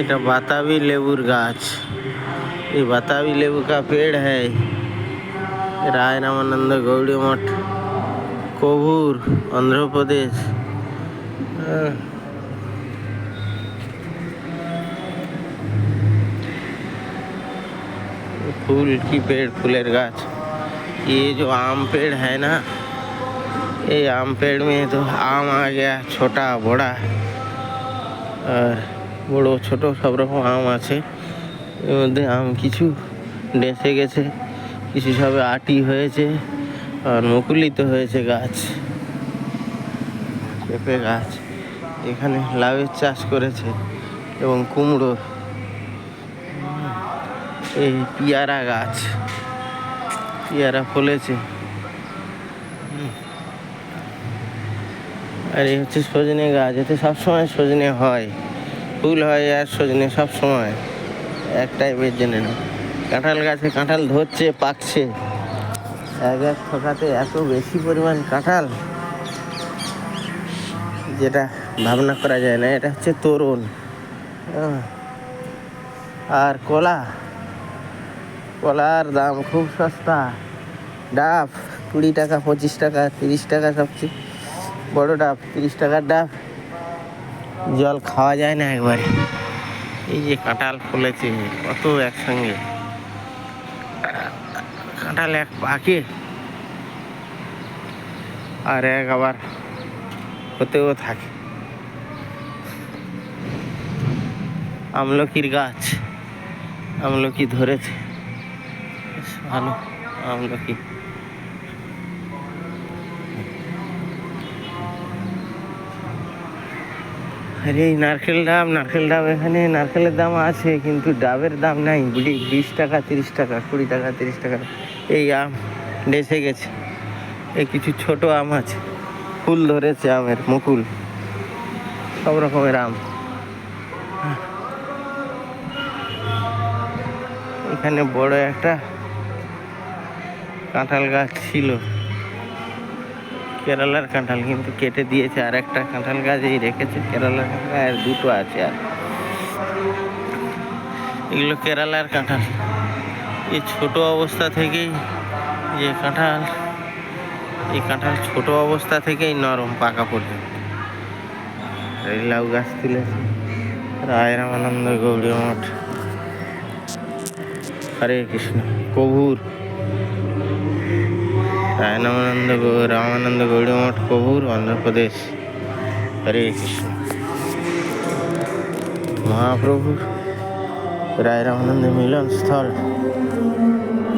এটা বাতাবি লেবুর গাছ। ये बतावी लेबू का पेड़ है। राय रामानंद गौड़ी मठ, कोभूर, आंध्र प्रदेश। फूल की पेड़, फूलेर गाछ। ये जो आम पेड़ है ना, ये आम पेड़ में तो आम आ गया, छोटा बड़ा और बड़ो छोटो सब रकम आम आछे। এর মধ্যে আম কিছু ডেসে গেছে, কিছু সবে আটি হয়েছে আর মুকুলিত হয়েছে গাছ। পেঁপে গাছ, এখানে লাউয়ের চাষ করেছে এবং কুমড়োর। এই পিয়ারা গাছ, পিয়ারা ফলেছে। আর এই হচ্ছে সজনে গাছ। এতে সবসময় সজনে হয়, ফুল হয় আর সজনে সব সময় এক টাইপের জেনে না। কাঁঠাল গাছে কাঁঠাল ধরছে, পাকছে। এক এক থোকাতে এত বেশি পরিমাণ কাঁঠাল যেটা ভাবনা করা যায় না। এটা হচ্ছে তরুণ। আর কলার দাম খুব সস্তা। ডাব 20 টাকা, 25 টাকা, 30 টাকা সবচেয়ে বড় ডাব। 30 টাকার ডাব, জল খাওয়া যায় না একবারে। এই যে কাঁঠাল ফলেছে কত একসঙ্গে, কাঁঠাল এক পাকে আর এক আবার হতেও থাকে। আমলকির গাছ, আমলকি ধরেছে, বেশ ভালো আমলকি। আরে নারকেল ডাব এখানে নারকেলের দাম আছে, কিন্তু ডাবের দাম নাই। 20 টাকা, 30 টাকা, 20 টাকা, 30 টাকা। এই আম ডেসে গেছে। এই কিছু ছোট আম আছে, ফুল ধরেছে আমের, মুকুল, সব রকমের আম। এখানে বড় একটা কাঁঠাল গাছ ছিল, কেরালার কাঁঠাল, কিন্তু কেটে দিয়েছে। আর একটা কাঁঠাল গাছ এই রেখেছে, কেরালার কাঁঠাল, আর দুটো আছে। আর এগুলো কেরালার কাঁঠাল। এই ছোট অবস্থা থেকেই যে কাঁঠাল, এই কাঁঠাল ছোট অবস্থা থেকেই নরম পাকা পর্যন্ত। এই লাউ গাছ তুলেছে রায় রামানন্দ গৌড়ী মঠ। হরে কৃষ্ণ। কভূর, রামানন্দ গৌড়ী মঠ, কভূর, आंध्र प्रदेश। हरे कृष्ण। महाप्रभु राय रामानंद मिलन स्थल।